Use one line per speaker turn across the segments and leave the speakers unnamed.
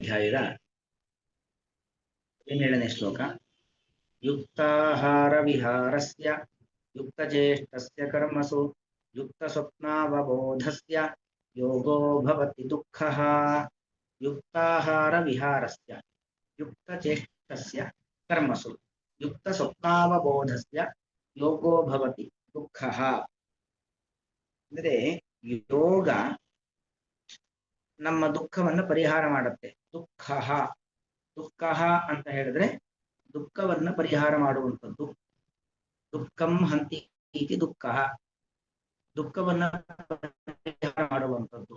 ಅಧ್ಯಾಯದ 17ನೇ ಶ್ಲೋಕ. ಯುಕ್ತಾಹಾರ ವಿಹಾರಸ್ಯ ಯುಕ್ತಚೇಷ್ಟಸ್ಯ ಕರ್ಮಸು ಯುಕ್ತ ಸ್ವಪ್ನಾವಬೋಧಸ್ಯ ಯೋಗೋ ಭವತಿ ದುಃಖಃ. ಯುಕ್ತಾಹಾರ ವಿಹಾರಸ್ಯ ಯುಕ್ತಚೇಷ್ಟಸ್ಯ ಕರ್ಮಸು ಯುಕ್ತ ಸ್ವಪ್ನಾವಬೋಧಸ್ಯ ಯೋಗೋ ಭವತಿ ದುಃಖಃ. ಅಂದ್ರೆ ಯೋಗ ನಮ್ಮ ದುಃಖವನ್ನು ಪರಿಹಾರ ಮಾಡುತ್ತೆ. ದುಃಖಃ ದುಃಖಃ ಅಂತ ಹೇಳಿದ್ರೆ ದುಃಖವನ್ನ ಪರಿಹಾರ ಮಾಡುವಂಥದ್ದು. ದುಃಖಂ ಹಂತಿ ಇತಿ ದುಃಖಃ, ದುಃಖವನ್ನ ಪರಿಹಾರ ಮಾಡುವಂಥದ್ದು.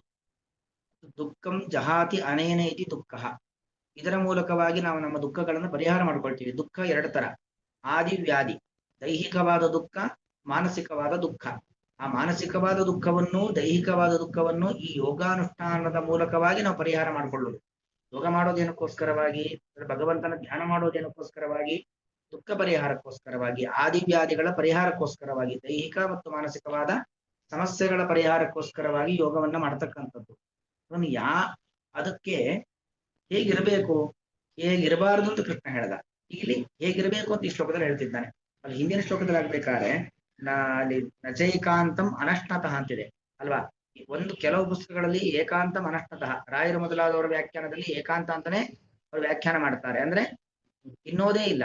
ದುಃಖಂ ಜಹಾತಿ ಅನೇನ ಇತಿ ದುಃಖಃ, ಇದರ ಮೂಲಕವಾಗಿ ನಾವು ನಮ್ಮ ದುಃಖಗಳನ್ನು ಪರಿಹಾರ ಮಾಡ್ಕೊಳ್ತೀವಿ. ದುಃಖ ಎರಡು ತರ, ಆದಿ ವ್ಯಾಧಿ. ದೈಹಿಕವಾದ ದುಃಖ, ಮಾನಸಿಕವಾದ ದುಃಖ. ಆ ಮಾನಸಿಕವಾದ ದುಃಖವನ್ನು ದೈಹಿಕವಾದ ದುಃಖವನ್ನು ಈ ಯೋಗಾನುಷ್ಠಾನದ ಮೂಲಕವಾಗಿ ನಾವು ಪರಿಹಾರ ಮಾಡಿಕೊಳ್ಳುವುದು. ಯೋಗ ಮಾಡೋದೇನಕ್ಕೋಸ್ಕರವಾಗಿ, ಭಗವಂತನ ಧ್ಯಾನ ಮಾಡೋದೇನಕ್ಕೋಸ್ಕರವಾಗಿ, ದುಃಖ ಪರಿಹಾರಕ್ಕೋಸ್ಕರವಾಗಿ, ಆದಿವ್ಯಾಧಿಗಳ ಪರಿಹಾರಕ್ಕೋಸ್ಕರವಾಗಿ, ದೈಹಿಕ ಮತ್ತು ಮಾನಸಿಕವಾದ ಸಮಸ್ಯೆಗಳ ಪರಿಹಾರಕ್ಕೋಸ್ಕರವಾಗಿ ಯೋಗವನ್ನ ಮಾಡತಕ್ಕಂಥದ್ದು. ಅದಕ್ಕೆ ಹೇಗಿರಬೇಕು, ಹೇಗಿರಬಾರದು ಅಂತ ಕೃಷ್ಣ ಹೇಳ್ದ. ಇಲ್ಲಿ ಹೇಗಿರಬೇಕು ಅಂತ ಈ ಶ್ಲೋಕದಲ್ಲಿ ಹೇಳ್ತಿದ್ದಾನೆ. ಅಲ್ಲಿ ಹಿಂದಿನ ಶ್ಲೋಕದಲ್ಲಿ ಆಗ್ಬೇಕಾದ್ರೆ ನಚೈಕಾಂತಂ ಅನಶ್ನತಃ ಅಂತಿದೆ ಅಲ್ವಾ. ಒಂದು ಕೆಲವು ಪುಸ್ತಕಗಳಲ್ಲಿ ಏಕಾಂತಂ ಅನಶ್ನತಃ, ರಾಯರು ಮೊದಲಾದವರ ವ್ಯಾಖ್ಯಾನದಲ್ಲಿ ಏಕಾಂತ ಅಂತಾನೆ ಅವರು ವ್ಯಾಖ್ಯಾನ ಮಾಡ್ತಾರೆ. ಅಂದ್ರೆ ತಿನ್ನೋದೇ ಇಲ್ಲ,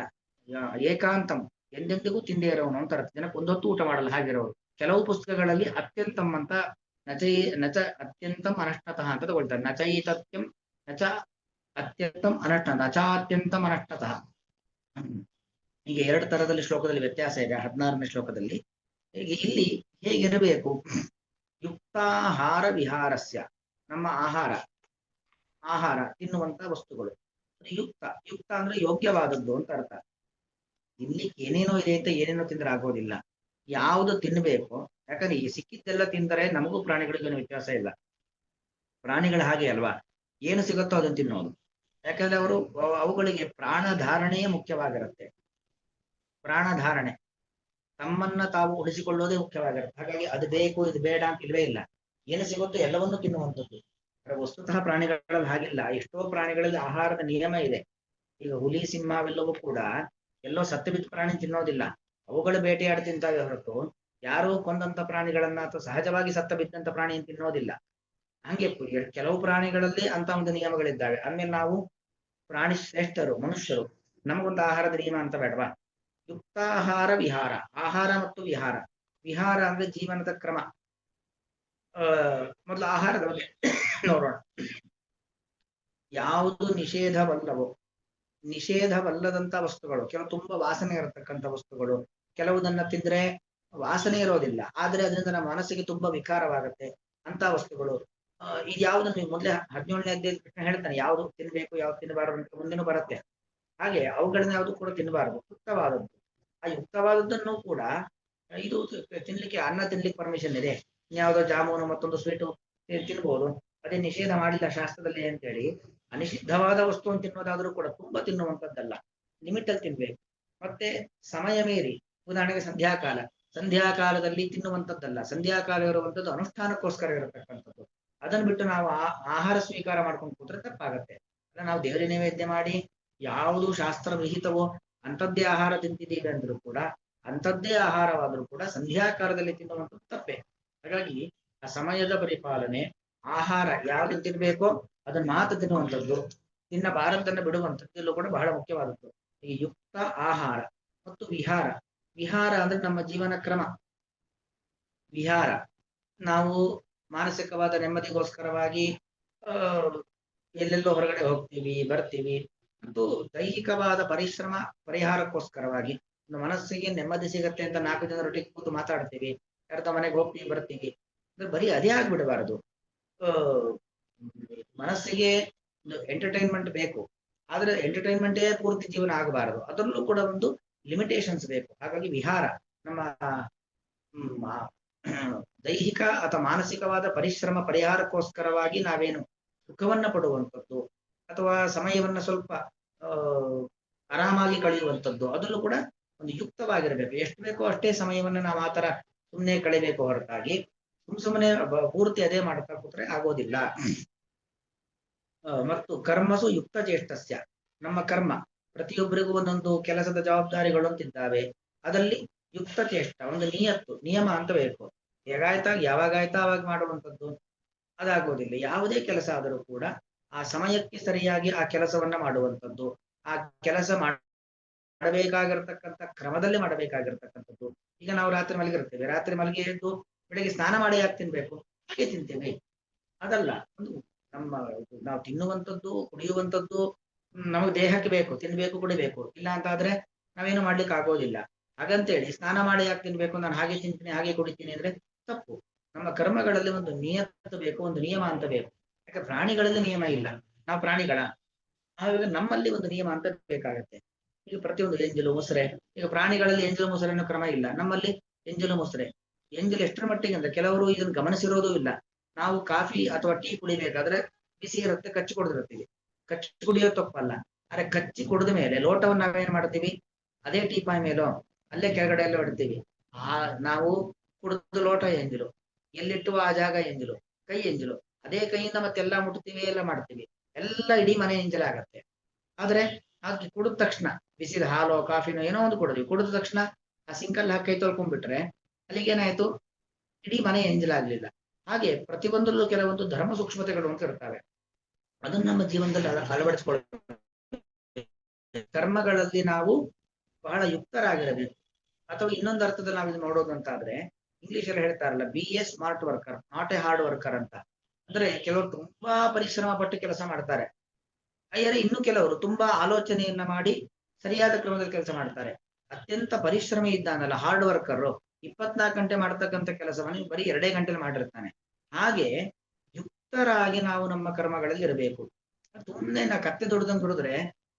ಏಕಾಂತಂ ಎಂದೆಂದಿಗೂ ತಿಂದೇ ಇರೋನು ಅಂತ ಅರ್ಥ. ಜನಕ್ಕೆ ಒಂದೊತ್ತು ಊಟ ಮಾಡಲ್ಲ ಹಾಗಿರೋರು. ಕೆಲವು ಪುಸ್ತಕಗಳಲ್ಲಿ ಅತ್ಯಂತಂ ಅಂತ ನಚ ಅತ್ಯಂತಂ ಅನಶ್ನತಃ ಅಂತ ತಗೊಳ್ತಾರೆ. ನಚೈತತ್ಯಂ ನಚ ಅತ್ಯಂತಂ ಅನಶ್ನ ನಚಾತ್ಯಂತಂ ಅನಶ್ನತಃ. ಹೀಗೆ ಎರಡು ತರದಲ್ಲಿ ಶ್ಲೋಕದಲ್ಲಿ ವ್ಯತ್ಯಾಸ ಇದೆ 16ನೇ ಶ್ಲೋಕದಲ್ಲಿ. ಇಲ್ಲಿ ಹೇಗಿರಬೇಕು, ಯುಕ್ತಾಹಾರ ವಿಹಾರಸ್ಯ, ನಮ್ಮ ಆಹಾರ ತಿನ್ನುವಂತ ವಸ್ತುಗಳು ಯುಕ್ತ. ಯುಕ್ತ ಅಂದ್ರೆ ಯೋಗ್ಯವಾದದ್ದು ಅಂತ ಅರ್ಥ. ಇಲ್ಲಿ ಏನೇನೋ ಇದೆ ಅಂತ ಏನೇನೋ ತಿಂದ್ರೆ ಆಗೋದಿಲ್ಲ. ಯಾವುದು ತಿನ್ಬೇಕು, ಯಾಕಂದ್ರೆ ಈ ಸಿಕ್ಕಿದ್ದೆಲ್ಲ ತಿಂದರೆ ನಮಗೂ ಪ್ರಾಣಿಗಳಿಗೂ ವ್ಯತ್ಯಾಸ ಇಲ್ಲ. ಪ್ರಾಣಿಗಳು ಹಾಗೆ ಅಲ್ವಾ, ಏನು ಸಿಗುತ್ತೋ ಅದನ್ನು ತಿನ್ನೋದು. ಯಾಕಂದ್ರೆ ಅವುಗಳಿಗೆ ಪ್ರಾಣಧಾರಣೆಯೇ ಮುಖ್ಯವಾಗಿರುತ್ತೆ. ಪ್ರಾಣಧಾರಣೆ, ತಮ್ಮನ್ನ ತಾವು ಉಳಿಸಿಕೊಳ್ಳೋದೇ ಮುಖ್ಯವಾಗಿರುತ್ತೆ. ಹಾಗಾಗಿ ಅದು ಬೇಕು ಇದು ಬೇಡ ಅಂತ ಇಲ್ವೇ ಇಲ್ಲ, ಏನು ಸಿಗುತ್ತೋ ಎಲ್ಲವನ್ನೂ ತಿನ್ನುವಂಥದ್ದು. ವಸ್ತುತಃ ಪ್ರಾಣಿಗಳಲ್ಲಿ ಹಾಗಿಲ್ಲ. ಎಷ್ಟೋ ಪ್ರಾಣಿಗಳಲ್ಲಿ ಆಹಾರದ ನಿಯಮ ಇದೆ. ಈಗ ಹುಲಿ ಸಿಂಹ ಅವೆಲ್ಲವೂ ಕೂಡ ಎಲ್ಲೋ ಸತ್ತು ಬಿದ್ದ ಪ್ರಾಣಿ ತಿನ್ನೋದಿಲ್ಲ, ಅವುಗಳು ಬೇಟೆಯಾಡಿ ತಿಂತಾವೆ ಹೊರತು ಯಾರೋ ಕೊಂದಂತ ಪ್ರಾಣಿಗಳನ್ನ ಅಥವಾ ಸಹಜವಾಗಿ ಸತ್ತ ಬಿದ್ದಂತ ಪ್ರಾಣಿಯನ್ನು ತಿನ್ನೋದಿಲ್ಲ. ಹಂಗೆ ಕೆಲವು ಪ್ರಾಣಿಗಳಲ್ಲಿ ಅಂತ ಒಂದು ನಿಯಮಗಳಿದ್ದಾವೆ. ಆಮೇಲೆ ನಾವು ಪ್ರಾಣಿ ಶ್ರೇಷ್ಠರು, ಮನುಷ್ಯರು, ನಮಗೊಂದು ಆಹಾರದ ನಿಯಮ ಅಂತ ಬೇಡವಾ. ಯುಕ್ತಾಹಾರ ವಿಹಾರ, ಆಹಾರ ಮತ್ತು ವಿಹಾರ. ವಿಹಾರ ಅಂದ್ರೆ ಜೀವನದ ಕ್ರಮ. ಮೊದಲು ಆಹಾರದ ಬಗ್ಗೆ ನೋಡೋಣ. ಯಾವುದು ನಿಷೇಧವಲ್ಲವೋ, ನಿಷೇಧವಲ್ಲದಂತ ವಸ್ತುಗಳು, ಕೆಲವು ತುಂಬಾ ವಾಸನೆ ಇರತಕ್ಕಂಥ ವಸ್ತುಗಳು, ಕೆಲವುದನ್ನ ತಿಂದ್ರೆ ವಾಸನೆ ಇರೋದಿಲ್ಲ ಆದ್ರೆ ಅದರಿಂದ ನಮ್ಮ ಮನಸ್ಸಿಗೆ ತುಂಬಾ ವಿಕಾರವಾಗುತ್ತೆ ಅಂತ ವಸ್ತುಗಳು. ಇದು ಯಾವ್ದು ನೀವು ಮೊದಲೇ 17ನೇ ಅಧ್ಯಾಯದಲ್ಲಿ ಹೇಳ್ತಾನೆ ಯಾವ್ದು ತಿನ್ಬೇಕು ಯಾವ್ದು ತಿನ್ನಬಾರದು ಅಂತ ಮುಂದೆನೂ ಬರುತ್ತೆ. ಹಾಗೆ ಅವುಗಳನ್ನ ಯಾವುದು ಕೂಡ ತಿನ್ನಬಾರದು. ಯುಕ್ತವಾದದ್ದು, ಆ ಯುಕ್ತವಾದದ್ದನ್ನು ಕೂಡ ಇದು ತಿನ್ಲಿಕ್ಕೆ, ಅನ್ನ ತಿನ್ಲಿಕ್ಕೆ ಪರ್ಮಿಷನ್ ಇದೆ. ಇನ್ಯಾವುದೋ ಜಾಮೂನು ಮತ್ತೊಂದು ಸ್ವೀಟು ತಿನ್ಬಹುದು, ಅದೇ ನಿಷೇಧ ಮಾಡಿಲ್ಲ ಶಾಸ್ತ್ರದಲ್ಲಿ ಅಂತೇಳಿ. ಅನಿಷಿದ್ಧವಾದ ವಸ್ತುವನ್ನು ತಿನ್ನೋದಾದ್ರೂ ಕೂಡ ತುಂಬಾ ತಿನ್ನುವಂಥದ್ದಲ್ಲ, ಲಿಮಿಟ್ ಅಲ್ಲಿ ತಿನ್ಬೇಕು. ಮತ್ತೆ ಸಮಯ ಮೀರಿ, ಉದಾಹರಣೆಗೆ ಸಂಧ್ಯಾಕಾಲದಲ್ಲಿ ತಿನ್ನುವಂಥದ್ದಲ್ಲ. ಸಂಧ್ಯಾಕಾಲ ಇರುವಂಥದ್ದು ಅನುಷ್ಠಾನಕ್ಕೋಸ್ಕರ ಇರತಕ್ಕಂಥದ್ದು. ಅದನ್ನು ಬಿಟ್ಟು ನಾವು ಆಹಾರ ಸ್ವೀಕಾರ ಮಾಡ್ಕೊಂಡು ಕೂತ್ರೆ ತಪ್ಪಾಗತ್ತೆ. ನಾವು ದೇವರ ನೈವೇದ್ಯ ಮಾಡಿ ಯಾವುದು ಶಾಸ್ತ್ರ ವಿಹಿತವೋ ಅಂಥದ್ದೇ ಆಹಾರ ತಿಂತಿದ್ದೀವಿ ಅಂದ್ರೂ ಕೂಡ, ಅಂಥದ್ದೇ ಆಹಾರವಾದ್ರೂ ಕೂಡ ಸಂಧ್ಯಾಕಾಲದಲ್ಲಿ ತಿನ್ನುವಂಥದ್ದು ತಪ್ಪೆ. ಹಾಗಾಗಿ ಆ ಸಮಯದ ಪರಿಪಾಲನೆ, ಆಹಾರ ಯಾವ್ದು ತಿನ್ಬೇಕೋ ಅದನ್ನ ಮಾತ್ರ ತಿನ್ನುವಂಥದ್ದು, ತಿನ್ನಬಾರದನ್ನ ಬಿಡುವಂಥದ್ದು ಎಲ್ಲೂ ಕೂಡ ಬಹಳ ಮುಖ್ಯವಾದದ್ದು. ಈ ಯುಕ್ತ ಆಹಾರ ಮತ್ತು ವಿಹಾರ. ವಿಹಾರ ಅಂದ್ರೆ ನಮ್ಮ ಜೀವನ ಕ್ರಮ. ವಿಹಾರ ನಾವು ಮಾನಸಿಕವಾದ ನೆಮ್ಮದಿಗೋಸ್ಕರವಾಗಿ ಎಲ್ಲೆಲ್ಲೋ ಹೊರಗಡೆ ಹೋಗ್ತೀವಿ ಬರ್ತೀವಿ. ಮತ್ತು ದೈಹಿಕವಾದ ಪರಿಶ್ರಮ ಪರಿಹಾರಕ್ಕೋಸ್ಕರವಾಗಿ ಮನಸ್ಸಿಗೆ ನೆಮ್ಮದಿ ಸಿಗತ್ತೆ ಅಂತ 4 ಜನರೊಟ್ಟಿಗೆ ಕೂತು ಮಾತಾಡ್ತೀವಿ, ಯಾರ್ದ ಮನೆಗೆ ಹೋಗ್ತೀವಿ ಬರ್ತೀವಿ. ಅಂದ್ರೆ ಬರೀ ಅದೇ ಆಗ್ಬಿಡಬಾರದು. ಮನಸ್ಸಿಗೆ ಎಂಟರ್ಟೈನ್ಮೆಂಟ್ ಬೇಕು, ಆದ್ರೆ ಎಂಟರ್ಟೈನ್ಮೆಂಟೇ ಪೂರ್ತಿ ಜೀವನ ಆಗಬಾರದು. ಅದರಲ್ಲೂ ಕೂಡ ಒಂದು ಲಿಮಿಟೇಷನ್ಸ್ ಬೇಕು. ಹಾಗಾಗಿ ವಿಹಾರ ನಮ್ಮ ದೈಹಿಕ ಅಥವಾ ಮಾನಸಿಕವಾದ ಪರಿಶ್ರಮ ಪರಿಹಾರಕ್ಕೋಸ್ಕರವಾಗಿ ನಾವೇನು ಸುಖವನ್ನ ಪಡುವಂಥದ್ದು ಅಥವಾ ಸಮಯವನ್ನ ಸ್ವಲ್ಪ ಆರಾಮಾಗಿ ಕಳೆಯುವಂಥದ್ದು, ಅದರಲ್ಲೂ ಕೂಡ ಒಂದು ಯುಕ್ತವಾಗಿರಬೇಕು. ಎಷ್ಟು ಬೇಕೋ ಅಷ್ಟೇ ಸಮಯವನ್ನ ನಾವು ಆತರ ಸುಮ್ಮನೆ ಕಳಿಬೇಕು ಹೊರತಾಗಿ ಸುಮ್ಮನೆ ಪೂರ್ತಿ ಅದೇ ಮಾಡ್ತಾ ಕೂತ್ರೆ ಆಗೋದಿಲ್ಲ. ಮತ್ತು ಕರ್ಮಸು ಯುಕ್ತ ಚೇಷ್ಟಸ್ಯ, ನಮ್ಮ ಕರ್ಮ ಪ್ರತಿಯೊಬ್ಬರಿಗೂ ಒಂದೊಂದು ಕೆಲಸದ ಜವಾಬ್ದಾರಿಗಳು ಅಂತಿದ್ದಾವೆ. ಅದಲ್ಲಿ ಯುಕ್ತ ಚೇಷ್ಟ, ಒಂದು ನಿಯತ್ತು ನಿಯಮ ಅಂತ ಬೇಕು. ಹೇಗಾಯ್ತಾ ಯಾವಾಗಾಯ್ತಾ ಅವಾಗ ಮಾಡುವಂಥದ್ದು ಅದಾಗೋದಿಲ್ಲ. ಯಾವುದೇ ಕೆಲಸ ಆದರೂ ಕೂಡ ಆ ಸಮಯಕ್ಕೆ ಸರಿಯಾಗಿ ಆ ಕೆಲಸವನ್ನ ಮಾಡುವಂಥದ್ದು, ಆ ಕೆಲಸ ಮಾಡಬೇಕಾಗಿರ್ತಕ್ಕಂಥ ಕ್ರಮದಲ್ಲಿ ಮಾಡಬೇಕಾಗಿರ್ತಕ್ಕಂಥದ್ದು. ಈಗ ನಾವು ರಾತ್ರಿ ಮಲಗಿರ್ತೇವೆ, ರಾತ್ರಿ ಮಲಗಿ ಎದ್ದು ಬೆಳಿಗ್ಗೆ ಸ್ನಾನ ಮಾಡಿ ಯಾಕೆ ತಿನ್ಬೇಕು, ಹಾಗೆ ತಿಂತೇವೆ. ಅದಲ್ಲ, ಒಂದು ನಮ್ಮ ನಾವು ತಿನ್ನುವಂಥದ್ದು ಕುಡಿಯುವಂಥದ್ದು ನಮಗೆ ದೇಹಕ್ಕೆ ಬೇಕು, ತಿನ್ಬೇಕು ಕುಡಿಬೇಕು. ಇಲ್ಲ ಅಂತ ಆದ್ರೆ ನಾವೇನು ಮಾಡ್ಲಿಕ್ಕೆ ಆಗೋದಿಲ್ಲ. ಹಾಗಂತೇಳಿ ಸ್ನಾನ ಮಾಡಿ ಯಾಕೆ ತಿನ್ಬೇಕು, ನಾನು ಹಾಗೆ ತಿಂತೀನಿ ಹಾಗೆ ಕುಡಿತೀನಿ ಅಂದ್ರೆ ತಪ್ಪು. ನಮ್ಮ ಕರ್ಮಗಳಲ್ಲಿ ಒಂದು ನಿಯತ ಬೇಕು, ಒಂದು ನಿಯಮ ಅಂತ ಬೇಕು. ಯಾಕೆ ಪ್ರಾಣಿಗಳಲ್ಲಿ ನಿಯಮ ಇಲ್ಲ, ನಾವು ಪ್ರಾಣಿಗಳ. ಹಾಗಾಗಿ ನಮ್ಮಲ್ಲಿ ಒಂದು ನಿಯಮ ಅಂತ ಬೇಕಾಗತ್ತೆ. ಈಗ ಪ್ರತಿಯೊಂದು ಎಂಜಲು ಮುಸರೆ, ಈಗ ಪ್ರಾಣಿಗಳಲ್ಲಿ ಎಂಜಲು ಮುಸರೆ ಅನ್ನೋ ಕ್ರಮ ಇಲ್ಲ, ನಮ್ಮಲ್ಲಿ ಎಂಜಲು ಮುಸರೆ. ಎಂಜಲು ಎಷ್ಟರ ಮಟ್ಟಿಗೆ ಅಂದ್ರೆ ಕೆಲವರು ಇದನ್ನು ಗಮನಿಸಿರೋದು ಇಲ್ಲ. ನಾವು ಕಾಫಿ ಅಥವಾ ಟೀ ಕುಡಿಬೇಕಾದ್ರೆ ಬಿಸಿ ಇರುತ್ತೆ, ಕಚ್ಚಿ ಕುಡಿದಿರ್ತೀವಿ. ಕಚ್ಚಿ ಕುಡಿಯೋ ತಪ್ಪಲ್ಲ, ಆದ್ರೆ ಕಚ್ಚಿ ಕುಡಿದ ಮೇಲೆ ಲೋಟವನ್ನು ನಾವೇನ್ ಮಾಡ್ತೀವಿ, ಅದೇ ಟೀಪಾಯ್ ಮೇಲೋ ಅಲ್ಲೇ ಕೆಳಗಡೆ ಎಲ್ಲ ಇಡ್ತೀವಿ. ಆ ನಾವು ಕುಡಿದ ಲೋಟ ಎಂಜಲು, ಎಲ್ಲಿಟ್ಟುವ ಆ ಜಾಗ ಎಂಜಲು, ಕೈ ಎಂಜಲು. ಅದೇ ಕೈಯಿಂದ ಮತ್ತೆಲ್ಲ ಮುಟ್ತೀವಿ, ಎಲ್ಲ ಮಾಡ್ತೀವಿ, ಎಲ್ಲ ಇಡೀ ಮನೆ ಎಂಜಲಾಗತ್ತೆ. ಆದ್ರೆ ಅದು ಕುಡಿದ ತಕ್ಷಣ ಬಿಸಿದ ಹಾಲು ಕಾಫಿನೋ ಏನೋ ಒಂದು ಕುಡಿದ್ವಿ, ಕುಡಿದ ತಕ್ಷಣ ಆ ಸಿಂಕಲ್ಲಿ ಹಾಕಿ ಕೈ ತೊಳ್ಕೊಂಡ್ಬಿಟ್ರೆ ಅಲ್ಲಿಗೆ ಏನಾಯ್ತು, ಇಡೀ ಮನೆ ಎಂಜಲಾಗ್ಲಿಲ್ಲ. ಹಾಗೆ ಪ್ರತಿಯೊಂದರಲ್ಲೂ ಕೆಲವೊಂದು ಧರ್ಮ ಸೂಕ್ಷ್ಮತೆಗಳು ಅಂತ ಇರ್ತವೆ. ಅದನ್ನ ನಮ್ಮ ಜೀವನದಲ್ಲಿ ಅಳವಡಿಸಿಕೊಳ್ಳಬೇಕು. ಕರ್ಮಗಳಲ್ಲಿ ನಾವು ಬಹಳ ಯುಕ್ತರಾಗಿರಬೇಕು. ಅಥವಾ ಇನ್ನೊಂದು ಅರ್ಥದಲ್ಲಿ ನಾವು ಇದು ನೋಡೋದು ಅಂತ ಆದ್ರೆ, ಇಂಗ್ಲಿಷ್ ಅಲ್ಲಿ ಹೇಳ್ತಾರಲ್ಲ, B A smart worker not A hard worker ಅಂತ. ಅಂದ್ರೆ ಕೆಲವರು ತುಂಬಾ ಪರಿಶ್ರಮ ಪಟ್ಟು ಕೆಲಸ ಮಾಡ್ತಾರೆ, ಅಯ್ಯರೆ ಇನ್ನು ಕೆಲವರು ತುಂಬಾ ಆಲೋಚನೆಯನ್ನ ಮಾಡಿ ಸರಿಯಾದ ಕ್ರಮದಲ್ಲಿ ಕೆಲಸ ಮಾಡ್ತಾರೆ. ಅತ್ಯಂತ ಪರಿಶ್ರಮಿ ಇದ್ದಾನಲ್ಲ ಹಾರ್ಡ್ ವರ್ಕರ್, 24 ಗಂಟೆ ಮಾಡ್ತಕ್ಕಂಥ ಕೆಲಸವನ್ನು ಬರೀ 2 ಗಂಟೆಲಿ ಮಾಡಿರ್ತಾನೆ. ಹಾಗೆ ಯುಕ್ತರಾಗಿ ನಾವು ನಮ್ಮ ಕರ್ಮಗಳಲ್ಲಿ ಇರಬೇಕು. ಸುಮ್ಮನೆ ನಾ ಕತ್ತೆ ದುಡ್ದಂಗೆ ದುಡಿದ್ರೆ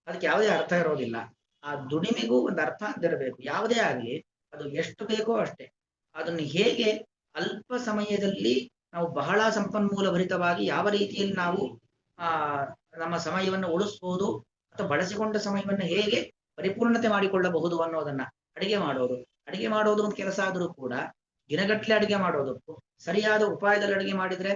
ಅದಕ್ಕೆ ಯಾವುದೇ ಅರ್ಥ ಇರೋದಿಲ್ಲ. ಆ ದುಡಿಮೆಗೂ ಒಂದು ಅರ್ಥ ಅಂತ ಇರಬೇಕು. ಯಾವುದೇ ಆಗಲಿ ಅದು ಎಷ್ಟು ಬೇಕೋ ಅಷ್ಟೇ. ಅದನ್ನು ಹೇಗೆ ಅಲ್ಪ ಸಮಯದಲ್ಲಿ ನಾವು ಬಹಳ ಸಂಪನ್ಮೂಲ ಭರಿತವಾಗಿ ಯಾವ ರೀತಿಯಲ್ಲಿ ನಾವು ಆ ನಮ್ಮ ಸಮಯವನ್ನು ಉಳಿಸಬಹುದು, ಅಥವಾ ಬಳಸಿಕೊಂಡ ಸಮಯವನ್ನು ಹೇಗೆ ಪರಿಪೂರ್ಣತೆ ಮಾಡಿಕೊಳ್ಳಬಹುದು ಅನ್ನೋದನ್ನ. ಅಡಿಗೆ ಮಾಡೋದು ಒಂದು ಕೆಲಸ ಆದರೂ ಕೂಡ ದಿನಗಟ್ಟಲೆ ಅಡಿಗೆ ಮಾಡೋದಕ್ಕೂ ಸರಿಯಾದ ಉಪಾಯದಲ್ಲಿ ಅಡಿಗೆ ಮಾಡಿದ್ರೆ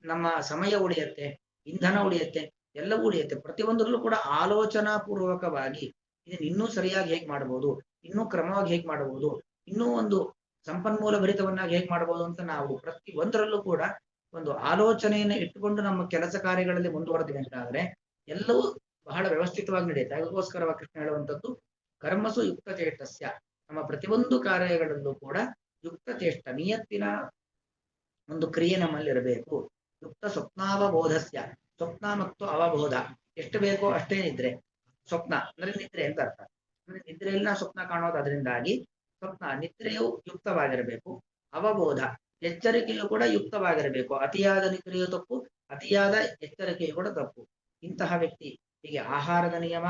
ನಮ್ಮ ಸಮಯ ಉಳಿಯುತ್ತೆ, ಇಂಧನ ಉಳಿಯುತ್ತೆ, ಎಲ್ಲವೂ ಉಳಿಯುತ್ತೆ. ಪ್ರತಿಯೊಂದರಲ್ಲೂ ಕೂಡ ಆಲೋಚನಾ ಪೂರ್ವಕವಾಗಿ ಇದನ್ನು ಇನ್ನೂ ಸರಿಯಾಗಿ ಹೇಗೆ ಮಾಡಬಹುದು, ಇನ್ನೂ ಕ್ರಮವಾಗಿ ಹೇಗೆ ಮಾಡಬಹುದು, ಇನ್ನೂ ಒಂದು ಸಂಪನ್ಮೂಲ ಭರಿತವನ್ನಾಗಿ ಹೇಗೆ ಮಾಡಬಹುದು ಅಂತ ನಾವು ಪ್ರತಿ ಒಂದರಲ್ಲೂ ಕೂಡ ಒಂದು ಆಲೋಚನೆಯನ್ನು ಇಟ್ಟುಕೊಂಡು ನಮ್ಮ ಕೆಲಸ ಕಾರ್ಯಗಳಲ್ಲಿ ಮುಂದುವರೆದಿವೆ ಅಂತಾದ್ರೆ ಎಲ್ಲವೂ ಬಹಳ ವ್ಯವಸ್ಥಿತವಾಗಿ ನಡೆಯುತ್ತೆ. ಅದಕ್ಕೋಸ್ಕರ ಕೃಷ್ಣ ಹೇಳುವಂಥದ್ದು ಕರ್ಮಸು ಯುಕ್ತ ಚೇಷ್ಟಸ್ಯ, ನಮ್ಮ ಪ್ರತಿಯೊಂದು ಕಾರ್ಯಗಳಲ್ಲೂ ಕೂಡ ಯುಕ್ತ ಚೇಷ್ಟ ನಿಯತ್ತಿನ ಒಂದು ಕ್ರಿಯೆ ನಮ್ಮಲ್ಲಿ ಇರಬೇಕು. ಯುಕ್ತ ಸ್ವಪ್ನಾವಬೋಧಸ್ಯ, ಸ್ವಪ್ನ ಮತ್ತು ಅವಬೋಧ ಎಷ್ಟು ಬೇಕೋ ಅಷ್ಟೇ ನಿದ್ರೆ. ಸ್ವಪ್ನ ಅಂದ್ರೆ ನಿದ್ರೆ ಅಂತ ಅರ್ಥ. ಅಂದ್ರೆ ನಿದ್ರೆಯಲ್ಲಿ ನಾವು ಸ್ವಪ್ನ ಕಾಣೋದು, ಅದರಿಂದಾಗಿ ಸ್ವಪ್ನ ನಿದ್ರೆಯು ಯುಕ್ತವಾಗಿರಬೇಕು. ಅವಬೋಧ ಎಚ್ಚರಿಕೆಯು ಕೂಡ ಯುಕ್ತವಾಗಿರಬೇಕು. ಅತಿಯಾದ ನಿದ್ರೆಯು ತಪ್ಪು, ಅತಿಯಾದ ಎಚ್ಚರಿಕೆಯು ಕೂಡ ತಪ್ಪು. ಇಂತಹ ವ್ಯಕ್ತಿ ಹೀಗೆ ಆಹಾರದ ನಿಯಮ,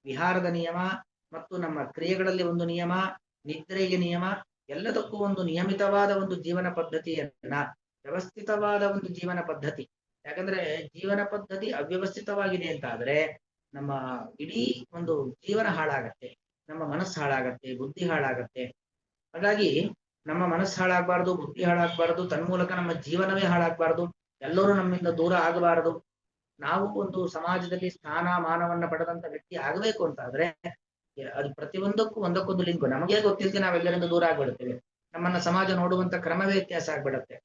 ವಿಹಾರದ ನಿಯಮ ಮತ್ತು ನಮ್ಮ ಕ್ರಿಯೆಗಳಲ್ಲಿ ಒಂದು ನಿಯಮ, ನಿದ್ರೆಗೆ ನಿಯಮ, ಎಲ್ಲದಕ್ಕೂ ಒಂದು ನಿಯಮಿತವಾದ ಒಂದು ಜೀವನ ಪದ್ಧತಿಯನ್ನ, ವ್ಯವಸ್ಥಿತವಾದ ಒಂದು ಜೀವನ ಪದ್ಧತಿ. ಯಾಕಂದ್ರೆ ಜೀವನ ಪದ್ಧತಿ ಅವ್ಯವಸ್ಥಿತವಾಗಿದೆ ಅಂತ ಆದ್ರೆ ನಮ್ಮ ಇಡೀ ಒಂದು ಜೀವನ ಹಾಳಾಗತ್ತೆ, ನಮ್ಮ ಮನಸ್ಸು ಹಾಳಾಗತ್ತೆ, ಬುದ್ಧಿ ಹಾಳಾಗತ್ತೆ. ಹಾಗಾಗಿ ನಮ್ಮ ಮನಸ್ಸು ಹಾಳಾಗಬಾರ್ದು, ಬುದ್ಧಿ ಹಾಳಾಗಬಾರ್ದು, ತನ್ಮೂಲಕ ನಮ್ಮ ಜೀವನವೇ ಹಾಳಾಗಬಾರ್ದು, ಎಲ್ಲರೂ ನಮ್ಮಿಂದ ದೂರ ಆಗಬಾರದು. ನಾವು ಒಂದು ಸಮಾಜದಲ್ಲಿ ಸ್ಥಾನ ಮಾನವನ್ನ ಪಡೆದಂತ ವ್ಯಕ್ತಿ ಆಗಬೇಕು ಅಂತ ಆದ್ರೆ ಅದು ಪ್ರತಿಯೊಂದಕ್ಕೂ ಒಂದಕ್ಕೊಂದು ಲಿಂಕು. ನಮಗೆ ಗೊತ್ತಿಲ್ಲದೆ ನಾವೆಲ್ಲರಿಂದ ದೂರ ಆಗ್ಬಿಡುತ್ತೇವೆ, ನಮ್ಮನ್ನ ಸಮಾಜ ನೋಡುವಂತ ಕ್ರಮವೇ ವ್ಯತ್ಯಾಸ ಆಗ್ಬಿಡುತ್ತೆ.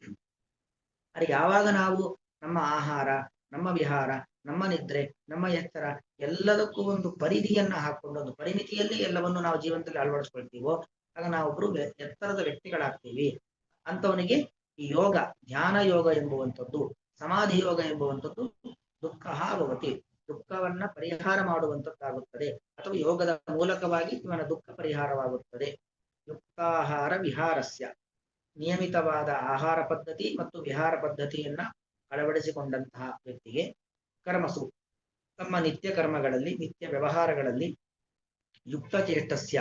ಅದು ಯಾವಾಗ ನಾವು ನಮ್ಮ ಆಹಾರ, ನಮ್ಮ ವಿಹಾರ, ನಮ್ಮ ನಿದ್ರೆ, ನಮ್ಮ ಎತ್ತರ ಎಲ್ಲದಕ್ಕೂ ಒಂದು ಪರಿಧಿಯನ್ನ ಹಾಕೊಂಡು ಒಂದು ಪರಿಮಿತಿಯಲ್ಲಿ ಎಲ್ಲವನ್ನು ನಾವು ಜೀವನದಲ್ಲಿ ಅಳವಡಿಸ್ಕೊಳ್ತೀವೋ ಆಗ ನಾವೊಬ್ರು ಎತ್ತರದ ವ್ಯಕ್ತಿಗಳಾಗ್ತೀವಿ. ಅಂತವನಿಗೆ ಈ ಯೋಗ, ಧ್ಯಾನ ಯೋಗ ಎಂಬುವಂಥದ್ದು, ಸಮಾಧಿ ಯೋಗ ಎಂಬುವಂಥದ್ದು ದುಃಖ ಭವತಿ, ದುಃಖವನ್ನ ಪರಿಹಾರ ಮಾಡುವಂಥದ್ದಾಗುತ್ತದೆ. ಅಥವಾ ಯೋಗದ ಮೂಲಕವಾಗಿ ಇವನ ದುಃಖ ಪರಿಹಾರವಾಗುತ್ತದೆ. ಯುಕ್ತಾಹಾರ ವಿಹಾರಸ್ಯ, ನಿಯಮಿತವಾದ ಆಹಾರ ಪದ್ಧತಿ ಮತ್ತು ವಿಹಾರ ಪದ್ಧತಿಯನ್ನ ಅಳವಡಿಸಿಕೊಂಡಂತಹ ವ್ಯಕ್ತಿಗೆ ಕರ್ಮಸು, ತಮ್ಮ ನಿತ್ಯ ಕರ್ಮಗಳಲ್ಲಿ ನಿತ್ಯ ವ್ಯವಹಾರಗಳಲ್ಲಿ ಯುಕ್ತ ಚೇಷ್ಟಸ್ಯ,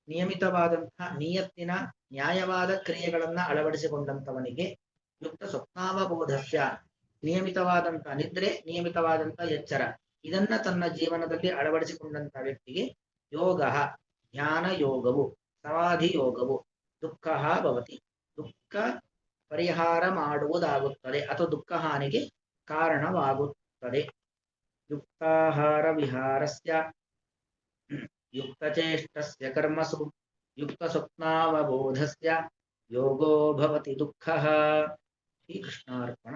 ನಿಯಮಿತವಾದಂತಹ ನಿಯತ್ತಿನ ನ್ಯಾಯವಾದ ಕ್ರಿಯೆಗಳನ್ನ ಅಳವಡಿಸಿಕೊಂಡಂತವನಿಗೆ ಯುಕ್ತ ಸ್ವಪ್ನಾವಬೋಧಸ್ಯ, ನಿಯಮಿತವಾದಂತಹ ನಿದ್ರೆ, ನಿಯಮಿತವಾದಂತಹ ಎಚ್ಚರ, ಇದನ್ನ ತನ್ನ ಜೀವನದಲ್ಲಿ ಅಳವಡಿಸಿಕೊಂಡಂತಹ ವ್ಯಕ್ತಿಗೆ ಯೋಗ, ಧ್ಯಾನ ಯೋಗವು, ಸಮಾಧಿ ಯೋಗವು ದುಃಖ ಭವತಿ, ದುಃಖ ಪರಿಹಾರ ಮಾಡುವುದಾಗುತ್ತದೆ ಅಥವಾ ದುಃಖ ಹಾನಿಗೆ ಕಾರಣವಾಗುತ್ತದೆ. ಯುಕ್ತಾಹಾರ ವಿಹಾರಸ್ಯ ಯುಕ್ತಚೇಷ್ಟಸ್ಯ ಕರ್ಮಸು ಯುಕ್ತಸ್ವಪ್ನಾವಬೋಧಸ್ಯ ಯೋಗೋ ಭವತಿ ದುಃಖಃ. ಶ್ರೀಕೃಷ್ಣಾರ್ಪಣ.